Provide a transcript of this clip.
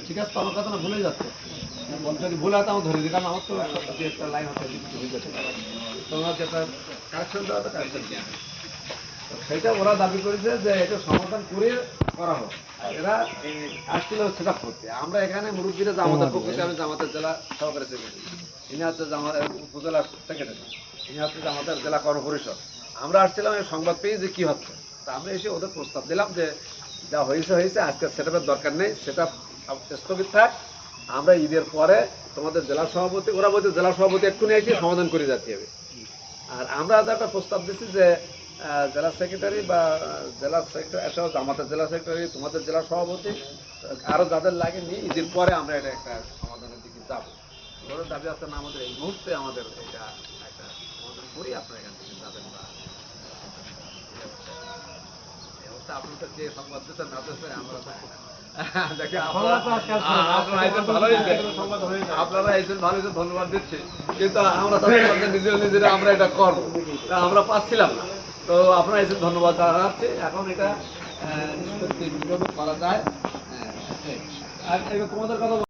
ঠিক আছে, আমার কথা না ভুলে যাচ্ছে, যদি ভুল হয় আমার ধরে দিই, কারণ আমার তো একটা লাইন হচ্ছে তোমার যেটা কারেকশন দেওয়া তো কারেকশন দেওয়া, সেইটা ওরা দাবি করেছে যে এটা সমাধান করে করা হোক। এরা আসছিল সেটা করতে। আমরা এখানে মুরব্বীরা জামাতের পক্ষ থেকে, আমি জামাতের জেলা সহকারী সেক্রেটারি, ইনি হচ্ছে উপজেলা সেক্রেটারি, ইনি হচ্ছে জামাতের জেলা কর্মপরিষদ। আমরা আসছিলাম এই সংবাদ পেয়ে যে কী হচ্ছে, তা আমরা এসে ওদের প্রস্তাব দিলাম যে যা হয়েছে হয়েছে, আজকে সেটআপের দরকার নেই, সেটা স্থগিত থাক, আমরা ঈদের পরে তোমাদের জেলা সভাপতি, ওরা বলতে জেলা সভাপতি এক্ষুনি এসে সমাধান করে যেতে হবে। আর আমরা একটা প্রস্তাব দিচ্ছি যে জেলা সেক্রেটারি বা জেলা সেক্রেটারি, আমাদের জেলা সেক্রেটারি, তোমাদের জেলা সভাপতি, আরও যাদের লাগে নিয়ে ঈদের পরে আমরা এটা একটা সমাধানের দিকে যাবো। ওদের দাবি আছে না আমাদের এই মুহূর্তে আমাদের এটা একটা সমাধান করি, আপনারা এখান থেকে যাবেন বা আপনাদের যে সংবাদ দিচ্ছেন না দিচ্ছেন আমরা আপনারা এসেছেন ভালো হয়েছে, ধন্যবাদ দিচ্ছি, কিন্তু আমরা নিজেরা আমরা এটা করবো, আমরা পাচ্ছিলাম না। তো আপনারা এসে ধন্যবাদ জানাচ্ছি। এখন এটা নিষ্পত্তি করা যায়। আর তোমাদের কথা